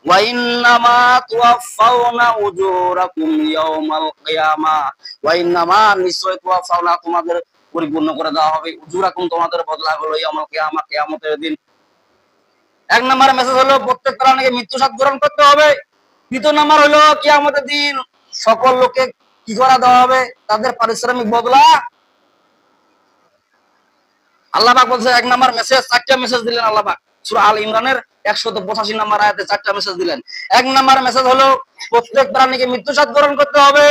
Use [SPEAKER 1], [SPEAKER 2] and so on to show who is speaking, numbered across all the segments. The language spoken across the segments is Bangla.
[SPEAKER 1] ওয়া ইন্নামা তুওয়াফাউনা উজুরাকুম ইয়াউমাল কিয়ামাহ, ওয়া ইন্নামা নিশ্চয় তুওয়াফাউনা তোমাদের পরিপূর্ণ করে দেওয়া হবে, উজুরাকুম তোমাদের বদলা হলো ইয়াউমাল কিয়ামাহ কিয়ামতের দিন। এক নম্বর মেসেজ হলো প্রত্যেক প্রাণীকে মৃত্যু স্বাদ গ্রহণ করতে হবে। দ্বিতীয় নম্বর হলো কিয়ামতের দিন সকল লোককে কি করা দেওয়া হবে, তাদের পারিশ্রমিক বদলা। আল্লাহ পাক বলছে এক নম্বর মেসেজ, চারটা মেসেজ দিলেন আল্লাহ পাক সূরা আল ইমরানের 185 নম্বর আয়াতে চারটা মেসেজ দিলেন। এক নম্বর মেসেজ হলো প্রত্যেক প্রাণীকে মৃত্যু স্বাদ গ্রহণ করতে হবে।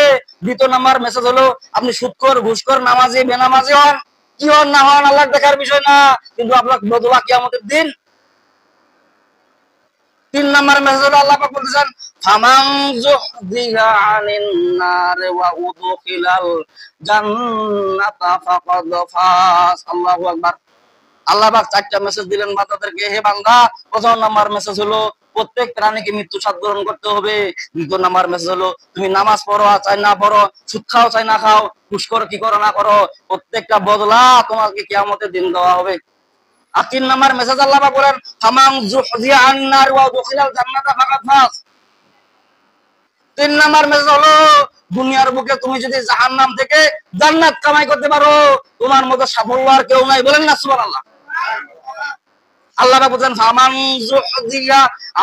[SPEAKER 1] দ্বিতীয় নম্বর মেসেজ হলো আপনি সুদখোর, ঘুষখোর, নামাজি, বেনামাজি হন, কি হন না হন আল্লাহর দেখার বিষয় না, কিন্তু আপনার বদলা কিয়ামতের দিন। তিন নম্বর মেসেজ হলো আল্লাহ পাক বলতেছেন ফামান যুহযিহা আনিন নার ওয়া উদখিলাল জান্নাতা ফাকাদ ফাজ। আল্লাহু আকবার। আল্লাহ পাক চারটা মেসেজ দিলেন বান্দাদেরকে, হে বান্দা, প্রথম নাম্বার মেসেজ হলো প্রত্যেক প্রাণীকে মৃত্যু স্বাদ গ্রহণ করতে হবে। দ্বিতীয় নাম্বার মেসেজ হলো তুমি নামাজ পড়ো চাই না পড়ো, সুদ খাও চাই না খাও, ঘুষ করো কি করো না করো, প্রত্যেকটা বদলা তোমাকে কিয়ামতের দিন দেওয়া হবে। আর তিন নাম্বার মেসেজ আল্লাহ পাক বলেন ফামান যুহযিহা আনিন নার ওয়া উদখিলাল জান্নাতা ফাকাদ ফাজ। তিন নাম্বার মেসেজ হলো দুনিয়ার বুকে তুমি যদি জাহান্নাম থেকে জান্নাত কামাই করতে পারো, তোমার মতো সাফল্য আর কেউ নাই। বলেন না সুবহানাল্লাহ। আল্লাহ বলেন ফামান যুহযিহা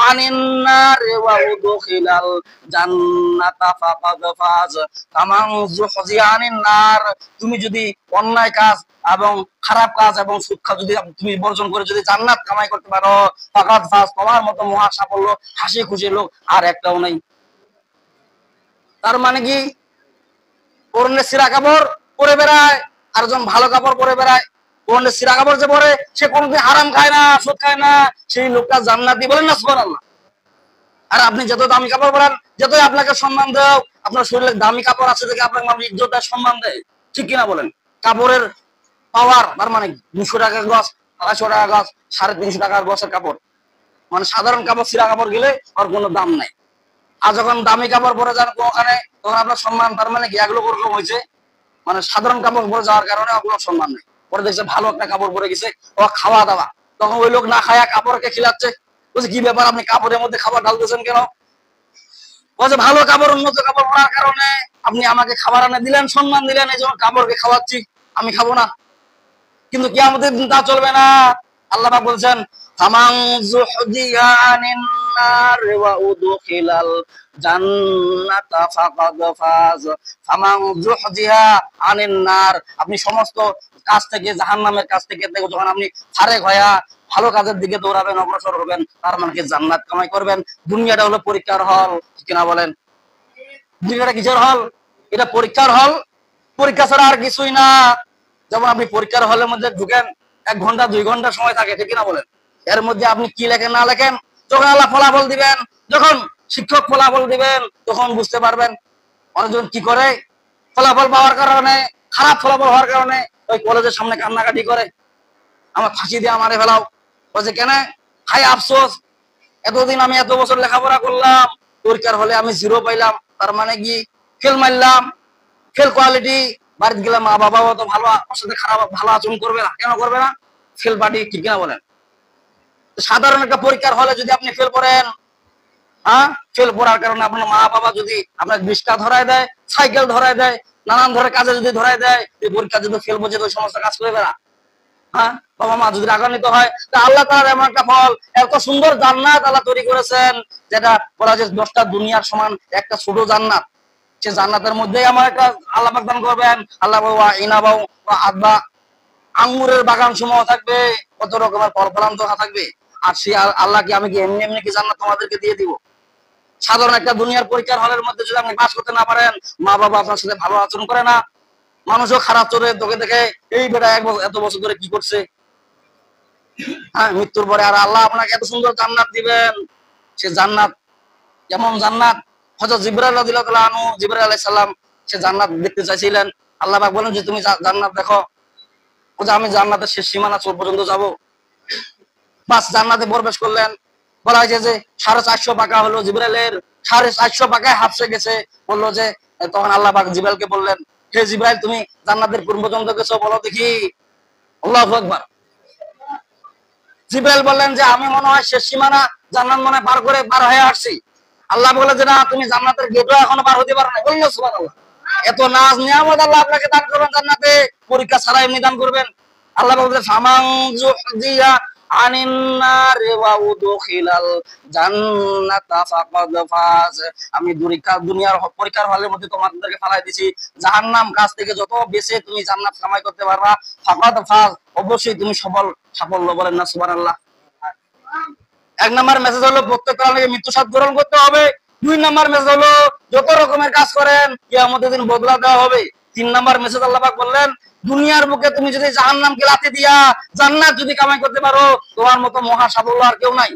[SPEAKER 1] আনিন নার ওয়া উদখিলাল জান্নাতা ফাকাদ ফাজ। ফামান যুহযিহা আনিন নার, তুমি যদি অন্যায় কাজ এবং খারাপ কাজ এবং সুদ খাও যদি তুমি বর্জন করে যদি জান্নাত কামাই করতে পারো, ফাকাদ ফাজ, তোমার মতো মহা সাফল্য হাসি খুশি লোক আর একটাও নাই। তার মানে কি পরনে সিরা কাপড় পরে বেড়ায় আর জন ভালো কাপড় পরে বেড়ায়, পরনে সিরা কাপড় যে পরে সে কোনদিন হারাম খায় না, সুদ খায় না, সেই লোকটা জান্নাতি। বলেন না সুবহানাল্লাহ। আর আপনি যত দামি কাপড় পরেন, যতই আপনাকে সম্মান দাও, আপনার শরীরে দামি কাপড় আছে দেখে আপনাকে মানুষ ইজ্জত দেয়, সম্মান দেয়, ঠিক কিনা বলেন? কাপড়ের পাওয়ার তার মানে 200 টাকার গছ, 250 টাকা গছ, 350 টাকার গছের কাপড়, মানে সাধারণ কাপড় সিরা কাপড় গেলে আর কোনো দাম নাই। আর যখন দামি কাপড় পরে যান ওখানে, তখন আপনার সম্মান, তার মানে কি এগুলো ওরকম হয়েছে, মানে সাধারণ কাপড় পরে যাওয়ার কারণে আপনার সম্মান নেই। পরে দেখছে ভালো একটা কাপড় পরে গেছে, ও খাওয়া দাওয়া, তখন ওই লোক না খায়া কাপড়কে খিলাচ্ছে, বলছে কি ব্যাপার আপনি কাপড়ের মধ্যে খাবার ঢালতেছেন কেন? বলছে ভালো কাপড়, উন্নত কাপড় পরার কারণে আপনি আমাকে খাবার এনে দিলেন, সম্মান দিলেন, এই জন্য কাপড়কে খাওয়াচ্ছি, আমি খাবো না। কিন্তু কিয়ামতের দিন তা চলবে না। আল্লাহ পাক বলছেন ফামান যুহযিহা আনিন নার ওয়া উদখিলাল জান্নাতা ফাকাদ ফাজ। ফামান যুহযিহা আনিন নার, আপনি সমস্ত কাজ থেকে, জাহান্নামের কাছ থেকে যখন আপনি ফারেক হয়া ভালো কাজের দিকে দৌড়াবেন, অগ্রসর হবেন, তার মানে কি জান্নাত কামাই করবেন। দুনিয়াটা হলো পরীক্ষার হল, কিনা বলেন? দুনিয়াটা কিসের হল? এটা পরীক্ষার হল, পরীক্ষা ছাড়া আর কিছুই না। যেমন আপনি পরীক্ষার হলের মধ্যে ঢুকেন, 1 ঘন্টা 2 ঘন্টা সময় থাকে, ঠিক কিনা বলেন? এর মধ্যে আপনি কি লেখেন না লেখেন, যখন আল্লাহ ফলাফল দিবেন, যখন শিক্ষক ফলাফল দিবেন, তখন বুঝতে পারবেন। অনেকজন কি করে, ফলাফল পাওয়ার কারণে, খারাপ ফলাফল হওয়ার কারণে ওই কলেজের সামনে কান্নাকাটি করে, আমার ফাঁসি দিয়ে মারে ফেলাও। বলছে কেন? হাই আফসোস, এতদিন আমি এত বছর লেখাপড়া করলাম, পরীক্ষার হলে আমি 0 পাইলাম, তার মানে কি ফেল মারলাম, ফেল কোয়ালিটি। বাড়িতে গেলে মা বাবাও তো ভালো, আমার সাথে খারাপ ভালো আচরণ করবে না, কেন করবে না? ফেল পার্টি, ঠিক কিনা বলেন? সাধারণ একটা পরীক্ষার হলে যদি আপনি ফেল করেন, হ্যাঁ, ফেল পড়ার কারণে আপনার মা বাবা যদি আপনার রিক্সা ধরায় দেয়, সাইকেল ধরায় দেয়, নানান ধরনের কাজে যদি ধরায় দেয়, এই পরীক্ষা যদি ফেল বোঝে ওই সমস্ত কাজ করবে না। হ্যাঁ, বাবা মা যদি রাগান্বিত হয়, তা আল্লাহ তাআলা এমন একটা ফল, এত সুন্দর জান্নাত আল্লাহ তৈরি করেছেন, যেটা বলা যায় 10টা দুনিয়ার সমান একটা ছোট জান্নাত। সে জান্নাতের মধ্যেই আমার একটা আল্লাহ পাক দান করবেন। আল্লাহ ওয়া ইনাবাউ ওয়া আদবা, আঙ্গুরের বাগান সমূহ থাকবে, কত রকমের ফল ফলান্ত থাকবে। আর সে আল্লাহকে আমি কি এমনি এমনি কি জান্নাত তোমাদেরকে দিয়ে দিব? সাধারণ একটা দুনিয়ার পরীক্ষার হলের মধ্যে যদি আপনি পাস করতে না পারেন, মা বাবা আপনার সাথে ভালো আচরণ করে না, মানুষও খারাপ চলে, তোকে দেখে এই বেটা এত বছর ধরে কি করছে। হ্যাঁ, মৃত্যুর পরে আর আল্লাহ আপনাকে এত সুন্দর জান্নাত দিবেন। সে জান্নাত যেমন জান্নাত, হযরত জিবরাইল রাদিয়াল্লাহু তাআলা আনহু, জিবরাইল আলাইহিস সালাম সে জান্নাত দেখতে চাইছিলেন। আল্লাহ পাক বলেন যে তুমি জান্নাত দেখো। ও যে আমি জান্নাতের শেষ সীমানা চোর পর্যন্ত যাব। বাস জান্নাতে প্রবেশ করলেন। বলা হয়েছে যে 450 পাকা হলো জিবরাইলের, 450 পাকায় হাফসে গেছে। বললো যে তখন আল্লাহ পাক জিবরাইলকে বললেন, হে জিবরাইল তুমি জান্নাতের কোন পর্যন্ত গেছো বলো দেখি। আল্লাহু আকবার। জিবরাইল বললেন যে আমি মনে হয় শেষ সীমানা জান্নাত মনে হয় পার হয়ে আসছি। আল্লাহ বলে যে না, তুমি জান্নাতের গেটও এখনো পার হতে পারো না। বললো সুবহানাল্লাহ। এত নাজ নিয়ামত আল্লাহ আপনাকে দান করবেন জান্নাতে, পরীক্ষা ছাড়া এমনি দান করবেন। আল্লাহ বলছে ফামান যুহদিয়া আনিন নারি ওয়া উদখিলাল জান্নাতা ফাকাদ ফাজ। আমি দুনিয়ার পরীক্ষার হলের মধ্যে তোমাদেরকে ফালাই দিছি, জাহান্নাম কাছ থেকে যত বেঁচে তুমি জান্নাত কামাই করতে পারবা, ফাকাদ ফাজ, অবশ্যই তুমি সাফল্য। বলেন না সুবহানাল্লাহ। এক নাম্বার মেসেজ হলো প্রত্যেক প্রাণীকে মৃত্যু স্বাদ গ্রহণ করতে হবে। দুই নাম্বার মেসেজ হলো যত রকমের কাজ করেন কিয়ামতের দিন বদলা দেওয়া হবে। তিন নাম্বার মেসেজ আল্লাহ পাক বললেন দুনিয়ার বুকে তুমি যদি জাহান্নামকে লাথি দিয়া জান্নাত যদি কামাই করতে পারো, তোমার মতো মহা সাফল্য আর কেউ নাই।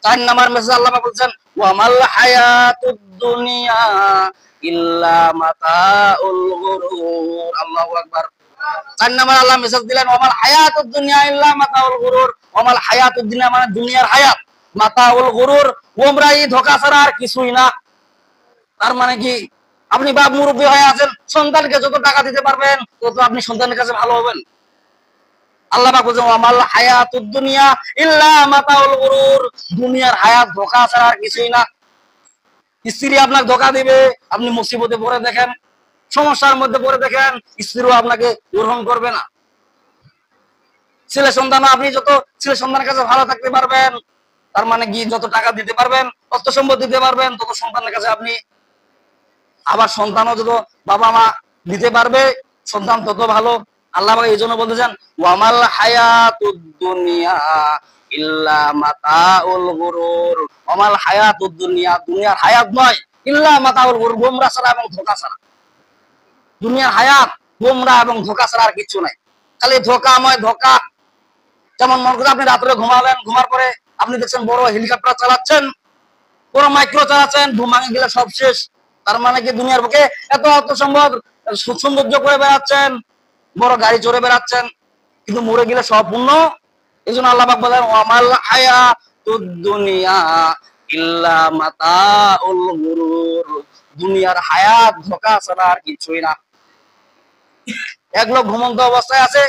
[SPEAKER 1] চার নাম্বার মেসেজ আল্লাহ পাক বলছেন ওয়ামাল হায়াতুদ দুনিয়া ইল্লা মাতাউল গুরুর। আল্লাহু আকবার। চার নাম্বার আল্লাহ মেসেজ দিলেন ওয়ামাল হায়াতুদ দুনিয়া ইল্লা মাতাউল গুরুর। ওয়ামাল হায়াতুদ দুনিয়া মানে দুনিয়ার হায়াত, মাতাউল গুরুর গোমরাহি ধোঁকা ছাড়া আর কিছুই না। তার মানে কি, আপনি বাপ মুরব্বী হয়ে আছেন, সন্তানকে যত টাকা দিতে পারবেন তত আপনি সন্তানের কাছে ভালো হবেন। আল্লাহ পাক বলেন ওয়ামাল হায়াতুদ দুনিয়া ইল্লা মাতাউল গুরুর। দুনিয়ার হায়াত ধোঁকা ছাড়া আর কিছুই না। স্ত্রী আপনাকে ধোঁকা দিবে, আপনি মুসিবতে পড়ে দেখেন, সমস্যার মধ্যে পড়ে দেখেন, স্ত্রীও আপনাকে গ্রহণ করবে না। ছেলে সন্তান, আপনি যত ছেলে সন্তানের কাছে ভালো থাকতে পারবেন, তার মানে কি যত টাকা দিতে পারবেন, অর্থ সম্পদ দিতে পারবেন, তত সন্তানের কাছে আপনি। আবার সন্তানও যত বাবা মা দিতে পারবে, সন্তান তত ভালো। আল্লাহ এই জন্য বলতে চান ওয়ামাল হায়াতুদ দুনিয়া ইল্লা মাতাউল গুরুর। ওয়ামাল হায়াতুদ দুনিয়া, দুনিয়ার হায়াত নয়, ইল্লা মাতাউল গুরুর, গোমরা ছাড়া এবং ধোঁকা ছাড়া। দুনিয়ার হায়াত গোমরা এবং ধোঁকা ছাড়া আর কিছু নাই, খালি ধোঁকাময় ধোঁকা। যেমন মনে করেন আপনি রাত্রে ঘুমালেন, ঘুমার পরে আপনি দেখছেন বড় হেলিকপ্টার চালাচ্ছেন, বড় মাইক্রো চালাচ্ছেন, ঘুম ভাঙে গেলে সব শেষ। তার মানে কি দুনিয়ার বুকে এত অর্থ সম্পদ সৌন্দর্য করে বেড়াচ্ছেন, বড় গাড়ি চড়ে বেড়াচ্ছেন, কিন্তু মরে গেলে সব পূর্ণ। এই জন্য আল্লাহ পাক বলেন ওয়ামাল হায়াতুদ দুনিয়া ইল্লা মাতাউল গুরুর। দুনিয়ার হায়াত ধোঁকা ছাড়া আর কিছুই না। এক লোক ঘুমন্ত অবস্থায় আছে,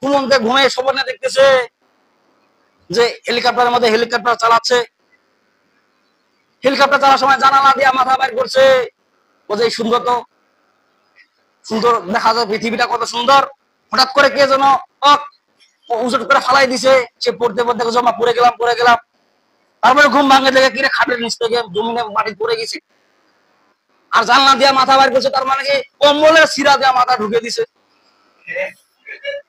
[SPEAKER 1] ঘুমন্তে ঘুমে স্বপ্নে দেখতেছে যে হেলিকপ্টারের মধ্যে হেলিকপ্টার চালাচ্ছে। হেলিকপ্টার চালার সময় জানালা দিয়ে মাথা বাইর করছে, বলছে সুন্দর, তো সুন্দর দেখা যায়, পৃথিবীটা কত সুন্দর। হঠাৎ করে কে যেন উঁচু করে ফালাই দিছে, সে পড়তে পড়তে জমা পড়ে গেলাম। তারপরে ঘুম ভাঙে দেখে কিরে খাটের নিচ থেকে জমিনে মাটি পড়ে গেছে। আর জানলা দিয়া মাথা বাইর করছে, তার মানে কি কম্বলের সিরা দিয়া মাথা ঢুকে দিছে।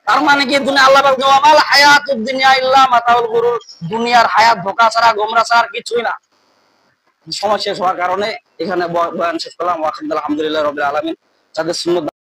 [SPEAKER 1] তার মানে কি দুনিয়া আল্লাহ পাক ওয়ামাল হায়াতুদ দুনিয়া ইল্লা মাতাউল গুরুর। দুনিয়ার হায়াত ধোঁকা ছাড়া গোমরা ছাড়া কিছুই না। সময় শেষ হওয়ার কারণে এখানে বয়ান শেষ করলাম। আলহামদুলিল্লাহ রাব্বিল আলামিন। যাদের সুন্নাত